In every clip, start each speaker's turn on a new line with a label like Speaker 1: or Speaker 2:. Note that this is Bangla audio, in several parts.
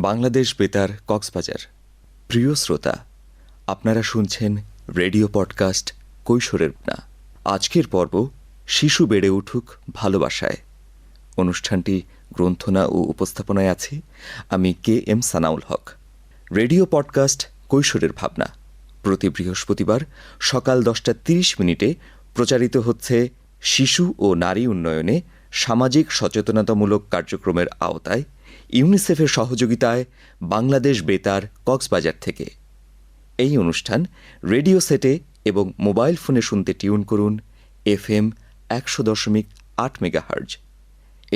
Speaker 1: বাংলাদেশ বেতার কক্সবাজার। প্রিয় শ্রোতা, আপনারা শুনছেন রেডিও পডকাস্ট কৈশোরের না। আজকের পর্ব শিশু বেড়ে উঠুক ভালোবাসায়। অনুষ্ঠানটি গ্রন্থনা ও উপস্থাপনায় আছি আমি KM সানাউল হক। রেডিও পডকাস্ট কৈশোরের ভাবনা প্রতি বৃহস্পতিবার সকাল 10:30 প্রচারিত হচ্ছে শিশু ও নারী উন্নয়নে সামাজিক সচেতনতামূলক কার্যক্রমের আওতায় ইউনিসেফের সহযোগিতায় বাংলাদেশ বেতার কক্সবাজার থেকে। এই অনুষ্ঠান রেডিও সেটে এবং মোবাইল ফোনে শুনতে টিউন করুন FM 100.8 মেগাহার্জ।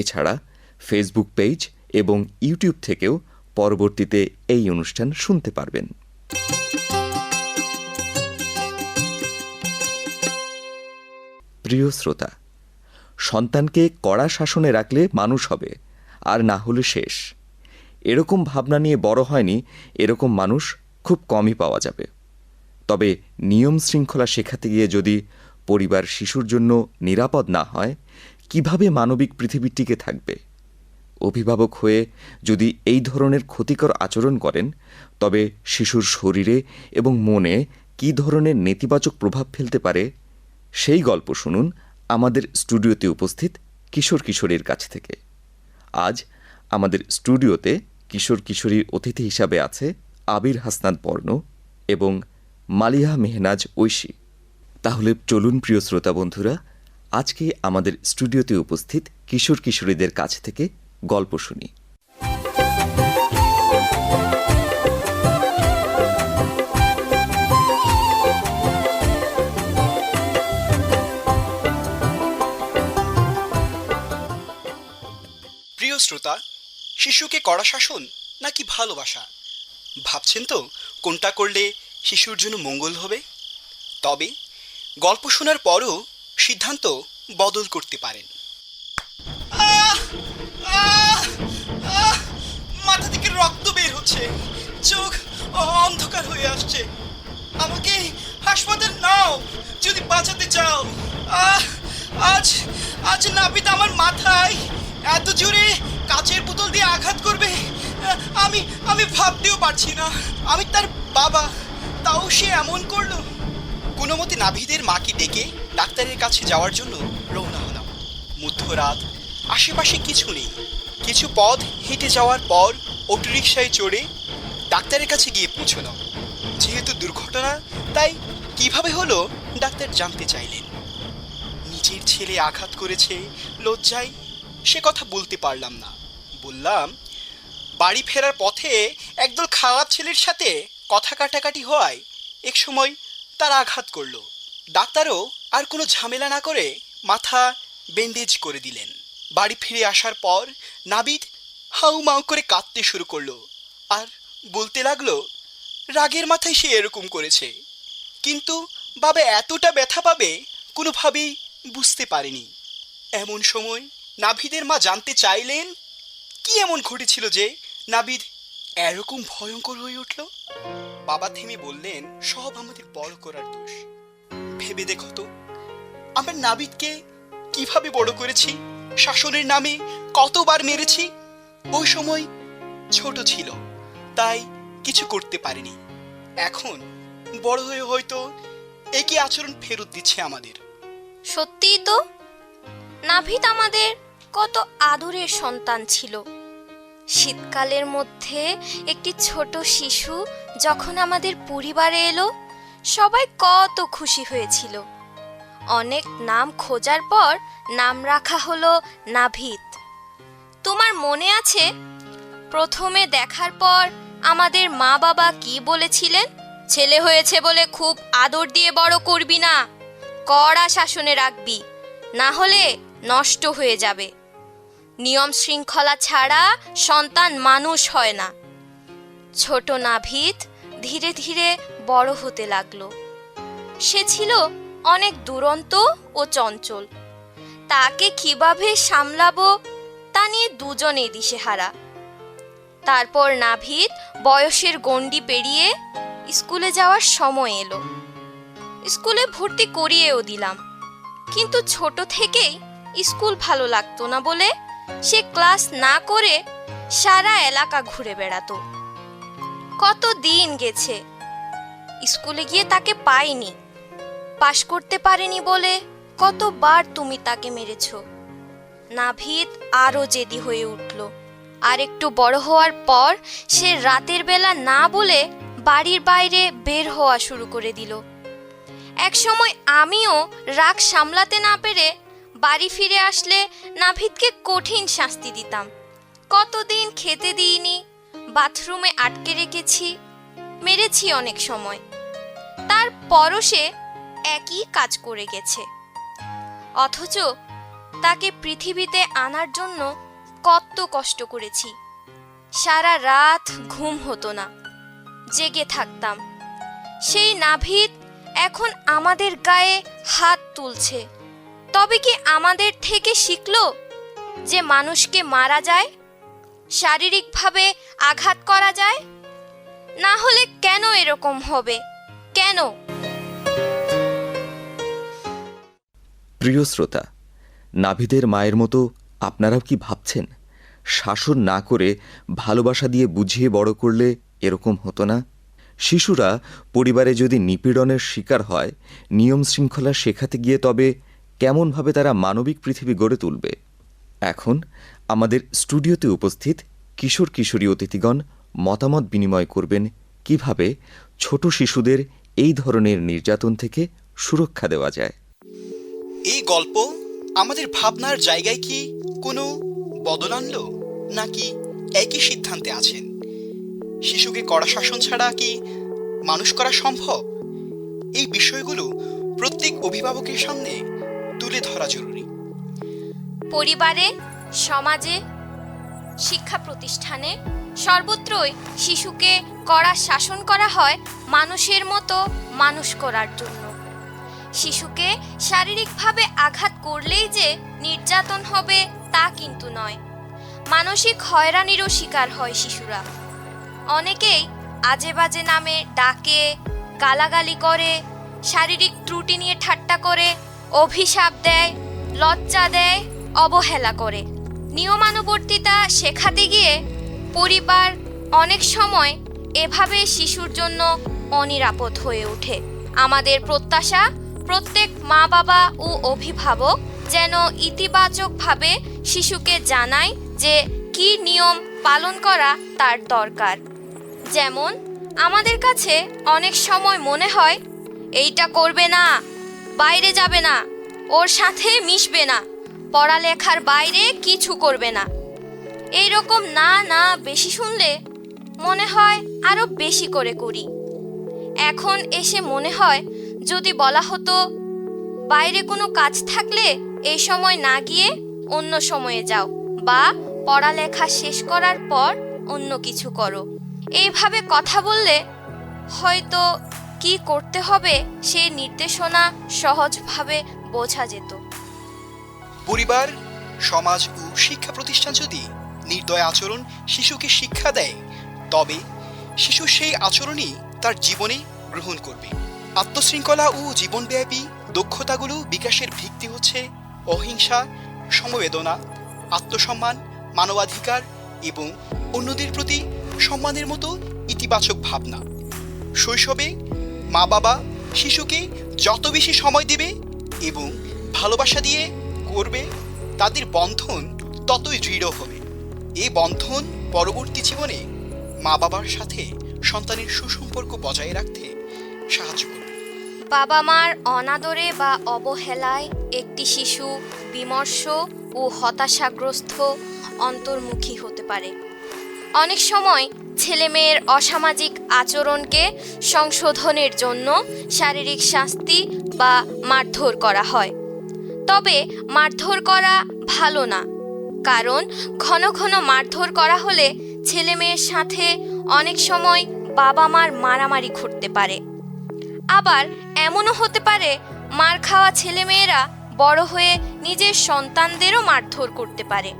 Speaker 1: এছাড়া ফেসবুক পেজ এবং ইউটিউব থেকেও পরবর্তীতে এই অনুষ্ঠান শুনতে পারবেন। প্রিয় শ্রোতা, সন্তানকে কড়া শাসনে রাখলে মানুষ হবে, আর না হলে শেষ। এরকম ভাবনা নিয়ে বড় হয়নি এরকম মানুষ খুব কমই পাওয়া যাবে। তবে নিয়ম শৃঙ্খলা শেখাতে গিয়ে যদি পরিবার শিশুর জন্য নিরাপদ না হয়, কিভাবে মানবিক পৃথিবী টিকে থাকবে? অভিভাবক হয়ে যদি এই ধরনের ক্ষতিকর আচরণ করেন, তবে শিশুর শরীরে এবং মনে কী ধরনের নেতিবাচক প্রভাব ফেলতে পারে, সেই গল্প শুনুন আমাদের স্টুডিওতে উপস্থিত কিশোর কিশোরীর কাছ থেকে। আজ আমাদের স্টুডিওতে কিশোর কিশোরীর অতিথি হিসাবে আছে আবির হাসনাত বর্ণ এবং মালিহা মেহনাজ ঐশী। তাহলে চলুন প্রিয় শ্রোতা বন্ধুরা, আজকে আমাদের স্টুডিওতে উপস্থিত কিশোর কিশোরীদের কাছ থেকে গল্প শুনি।
Speaker 2: প্রিয় শ্রোতা, শিশুকে কড়া শাসন নাকি ভালোবাসা, ভাবছেন তো কোনটা করলে শিশুর জন্য মঙ্গল হবে? তবে গল্প শোনার পরও সিদ্ধান্ত বদল করতে পারেন। মাথা থেকে রক্ত বের হচ্ছে, চোখ অন্ধকার হয়ে আসছে। আমাকে হাসপাতাল নাও যদি বাঁচাতে চাও। আজ নাপিত আমার মাথায় এত জোরে কাচের বোতল দিয়ে আঘাত করবে আমি ভাবতেও পারছি না। আমি তার বাবা, তাও সে এমন করলো। কোনো মতে নাভিদের মাকে ডেকে ডাক্তারের কাছে যাওয়ার জন্য রওনা হলাম। মধ্যরাত, আশেপাশে কিছু নেই। কিছু পথ হেঁটে যাওয়ার পর অটোরিকশায় চড়ে ডাক্তারের কাছে গিয়ে পৌঁছলাম। যেহেতু দুর্ঘটনা, তাই কিভাবে হলো ডাক্তার জানতে চাইলেন। নিজের ছেলে আঘাত করেছে, লজ্জায় সে কথা বলতে পারলাম না। বললাম, বাড়ি ফেরার পথে একদল খারাপ ছেলের সাথে কথা কাটাকাটি হওয়ায় এক সময় তার আঘাত করলো। ডাক্তারও আর কোনো ঝামেলা না করে মাথা ব্যান্ডেজ করে দিলেন। বাড়ি ফিরে আসার পর নাবিদ হাউ মাউ করে কাঁদতে শুরু করলো আর বলতে লাগলো রাগের মাথায় সে এরকম করেছে, কিন্তু বাবা এতটা ব্যথা পাবে কোনোভাবেই বুঝতে পারেনি। এমন সময় নাভিদের মা জানতে চাইলেন কি এমন ঘটেছিল যে নাভিদ এরকম ভয়ঙ্কর হয়ে উঠল। বাবা থেমে বললেন, সব আমাদের বড় করার দোষ। ভেবে দেখো তো, আমরা নাভিদকে কিভাবে বড় করেছি, শাসনের নামে কতবার মেরেছি। ওই সময় ছোট ছিল, তাই কিছু করতে পারিনি। এখন বড় হয়ে হয়তো একই আচরণ ফেরত দিচ্ছে আমাদের।
Speaker 3: সত্যিই তো, নাভিদ আমাদের কত আদরের সন্তান ছিল। শীতকালের মধ্যে একটি ছোট শিশু যখন আমাদের পরিবারে এলো, সবাই কত খুশি হয়েছিল। অনেক নাম খোঁজার পর নাম রাখা হলো নাভিদ। তোমার মনে আছে প্রথমে দেখার পর আমাদের মা বাবা কি বলেছিলেন? ছেলে হয়েছে বলে খুব আদর দিয়ে বড় করবি না, কড়া শাসনে রাখবি, না হলে নষ্ট হয়ে যাবে। নিয়ম শৃঙ্খলা ছাড়া সন্তান মানুষ হয় না। ছোট নাভিদ ধীরে ধীরে বড় হতে লাগলো। সে ছিল অনেক দুরন্ত ও চঞ্চল। তাকে কিভাবে সামলাবো তা নিয়ে দুজনেই দিশেহারা। তারপর নাভিদ বয়সের গণ্ডি পেরিয়ে স্কুলে যাওয়ার সময় এলো। স্কুলে ভর্তি করিয়েও দিলাম, কিন্তু ছোট থেকেই স্কুল ভালো লাগতো না বলে সে ক্লাস না করে সারা এলাকা ঘুরে বেড়াতো। কত দিন গেছে, স্কুলে গিয়ে তাকে পাইনি। পাশ করতে পারেনি বলে কতবার তুমি তাকে মেরেছ। নাভিদ আরো জেদি হয়ে উঠল। আর একটু বড় হওয়ার পর সে রাতের বেলা না বলে বাড়ির বাইরে বের হওয়া শুরু করে দিল। একসময় আমিও রাগ সামলাতে না পেরে বাড়ি ফিরে আসলে নাভিদকে কঠিন শাস্তি দিতাম। কতদিন খেতে দিইনি, বাথরুমে আটকে রেখেছি, মেরেছি অনেক সময়। তারপরও সে একই কাজ করে গেছে। অথচ তাকে পৃথিবীতে আনার জন্য কত কষ্ট করেছি। সারা রাত ঘুম হতো না, জেগে থাকতাম। সেই নাভিদ এখন আমাদের গায়ে হাত তুলছে। তবে কি আমাদের থেকে শিখলো যে মানুষকে মারা যায়, শারীরিকভাবে আঘাত করা যায়? না হলে কেন এরকম হবে? কেন?
Speaker 1: প্রিয় শ্রোতা, নাভিদের মায়ের মতো আপনারাও কি ভাবছেন শাসন না করে ভালোবাসা দিয়ে বুঝিয়ে বড় করলে এরকম হতো না? শিশুরা পরিবারে যদি নিপীড়নের শিকার হয়, নিয়ম শৃঙ্খলা শেখাতে গিয়ে তবে কেমনভাবে তারা মানবিক পৃথিবী গড়ে তুলবে? এখন আমাদের স্টুডিওতে উপস্থিত কিশোর কিশোরী অতিথিগণ মতামত বিনিময় করবেন কিভাবে ছোট শিশুদের এই ধরনের নির্যাতন থেকে সুরক্ষা দেওয়া যায়।
Speaker 2: এই গল্প আমাদের ভাবনার জায়গায় কি কোনো বদল আনলো, নাকি একই সিদ্ধান্তে আছেন? শিশুকে কড়া শাসন ছাড়া কি মানুষ করা সম্ভব? এই বিষয়গুলো প্রত্যেক অভিভাবকের সামনে তুলে ধরা জরুরি।
Speaker 3: পরিবারে, সমাজে, শিক্ষা প্রতিষ্ঠানে সর্বত্রই শিশুকে কড়া শাসন করা হয় মানুষের মতো মানুষ করার জন্য। শিশুকে শারীরিকভাবে আঘাত করলেই যে নির্যাতন হবে তা কিন্তু নয়। মানসিক হয়রানিরও শিকার হয় শিশুরা। অনেকেই আজে বাজে নামে ডাকে, গালাগালি করে, শারীরিক ত্রুটি নিয়ে ঠাট্টা করে, অভিশাপ দেয়, লজ্জা দেয়, অবহেলা করে। নিয়মানুবর্তিতা শেখাতে গিয়ে পরিবার অনেক সময় এভাবে শিশুর জন্য অনিরাপদ হয়ে ওঠে। আমাদের প্রত্যাশা প্রত্যেক মা বাবা ও অভিভাবক যেন ইতিবাচকভাবে শিশুকে জানায় যে কি নিয়ম পালন করা তার দরকার। যেমন আমাদের কাছে অনেক সময় মনে হয় এইটা করবে না, বাইরে যাবে না, ওর সাথে মিশবে না, পড়ালেখার বাইরে কিছু করবে না। এইরকম না না বেশি শুনলে মনে হয় আরো বেশি করে করি। এখন এসে মনে হয় যদি বলা হতো বাইরে কোনো কাজ থাকলে এই সময় না গিয়ে অন্য সময়ে যাও, বা পড়ালেখা শেষ করার পর অন্য কিছু করো। এইভাবে কথা বললে হয়তো কি করতে হবে সেই নির্দেশনা সহজভাবে বোঝা যেত।
Speaker 2: পরিবার, সমাজ ও শিক্ষা প্রতিষ্ঠান যদি নির্দয় আচরণ শিশুকে শিক্ষা দেয়, তবে শিশু সেই আচরণই তার জীবনে গ্রহণ করবে। আত্মশৃঙ্খলা ও জীবনব্যাপী দক্ষতাগুলো বিকাশের ভিত্তি হচ্ছে অহিংসা, সমবেদনা, আত্মসম্মান, মানবাধিকার এবং অন্যদের প্রতি সম্মানের মতো ইতিবাচক ভাবনা। শৈশবে মা বাবা শিশুকে যত বেশি সময় দেবে এবং ভালোবাসা দিয়ে করবে, তাদের বন্ধন ততই দৃঢ় হবে। এই বন্ধন পরবর্তী জীবনে মা বাবার সাথে সন্তানের সুসম্পর্ক বজায় রাখতে সাহায্য করবে।
Speaker 3: বাবা মার অনাদরে বা অবহেলায় একটি শিশু বিমর্ষ ও হতাশাগ্রস্ত অন্তর্মুখী হতে পারে। অনেক সময় ছেলেমেয়ের অসামাজিক আচরণকে সংশোধনের জন্য শারীরিক শাস্তি বা মারধর করা হয়। তবে মারধর করা ভালো না, কারণ ঘন ঘন মারধর করা হলে ছেলেমেয়ের সাথে অনেক সময় বাবা মার মারামারি ঘটতে পারে। আবার এমনও হতে পারে মার খাওয়া ছেলেমেয়েরা বড় হয়ে নিজের সন্তানদেরও মারধর করতে পারে।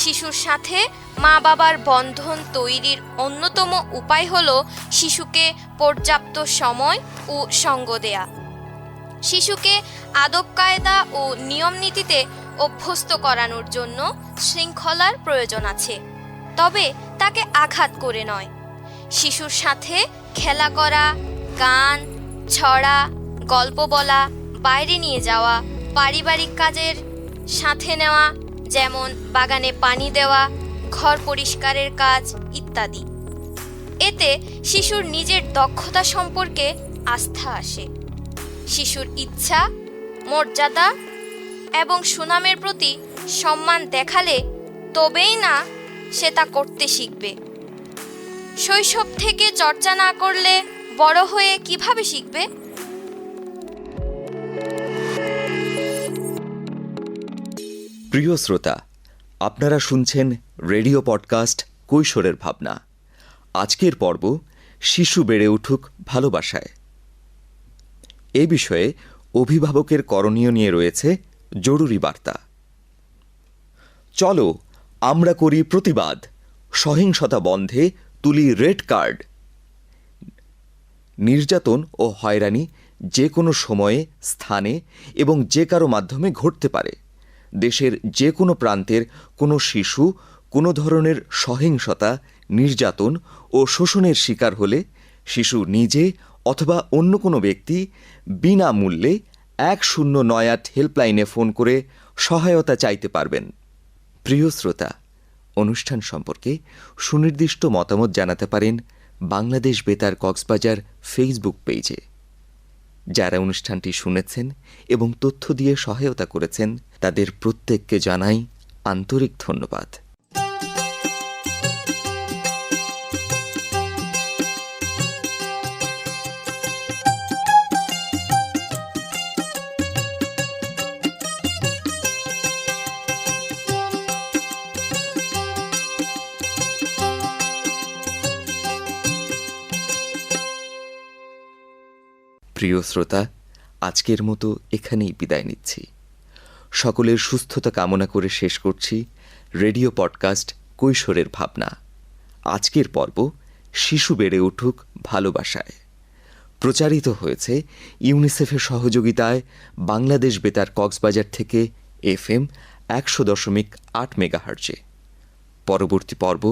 Speaker 3: শিশুর সাথে মা বাবার বন্ধন তৈরির অন্যতম উপায় হলো শিশুকে পর্যাপ্ত সময় ও সঙ্গ দেয়া। শিশুকে আদব কায়দা ও নিয়ম নীতিতে অভ্যস্ত করানোর জন্য শৃঙ্খলার প্রয়োজন আছে। তবে তাকে আঘাত করে নয়। শিশুর সাথে খেলা করা, গান, ছড়া, গল্প বলা, বাইরে নিয়ে যাওয়া, পারিবারিক কাজের সাথে নেওয়া, যেমন বাগানে পানি দেওয়া, ঘর পরিষ্কারের কাজ ইত্যাদি। এতে শিশুর নিজের দক্ষতা সম্পর্কে আস্থা আসে। শিশুর ইচ্ছা, মর্যাদা এবং সুনামের প্রতি সম্মান দেখালে তবেই না সে তা করতে শিখবে। শৈশব থেকে চর্চা না করলে বড় হয়ে কিভাবে শিখবে?
Speaker 1: প্রিয় শ্রোতা, আপনারা শুনছেন রেডিও পডকাস্ট কৈশোরের ভাবনা। আজকের পর্ব শিশু বেড়ে উঠুক ভালোবাসায়। এ বিষয়ে অভিভাবকের করণীয় নিয়ে রয়েছে জরুরি বার্তা। চলো আমরা করি প্রতিবাদ, সহিংসতা বন্ধে তুলি রেড কার্ড। নির্যাতন ও হয়রানি যে কোনো সময়ে, স্থানে এবং যে কারো মাধ্যমে ঘটতে পারে। দেশের যে কোনো প্রান্তের কোনো শিশু কোনো ধরনের সহিংসতা, নির্যাতন ও শোষণের শিকার হলে শিশু নিজে অথবা অন্য কোনো ব্যক্তি বিনামূল্যে 1098 হেল্পলাইনে ফোন করে সহায়তা চাইতে পারবেন। প্রিয় শ্রোতা, অনুষ্ঠান সম্পর্কে সুনির্দিষ্ট মতামত জানাতে পারেন বাংলাদেশ বেতার কক্সবাজার ফেসবুক পেজে। যারা অনুষ্ঠানটি শুনেছেন এবং তথ্য দিয়ে সহায়তা করেছেন তাদের প্রত্যেককে জানাই আন্তরিক ধন্যবাদ। প্রিয় শ্রোতা, আজকের মতো এখানেই বিদায় নিচ্ছি। সকলের সুস্থতা কামনা করে শেষ করছি রেডিও পডকাস্ট কৈশোরের ভাবনা। আজকের পর্ব শিশু বেড়ে উঠুক ভালোবাসায় প্রচারিত হয়েছে ইউনিসেফের সহযোগিতায় বাংলাদেশ বেতার কক্সবাজার থেকে FM 100.8 মেগাহার্জে। পরবর্তী পর্ব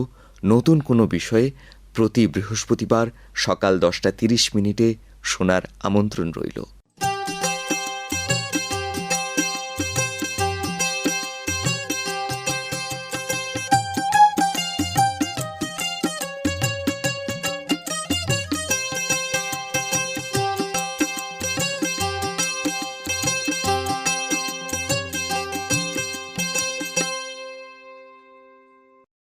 Speaker 1: নতুন কোনো বিষয়ে প্রতি বৃহস্পতিবার সকাল 10:30 শোনার আমন্ত্রণ রইল।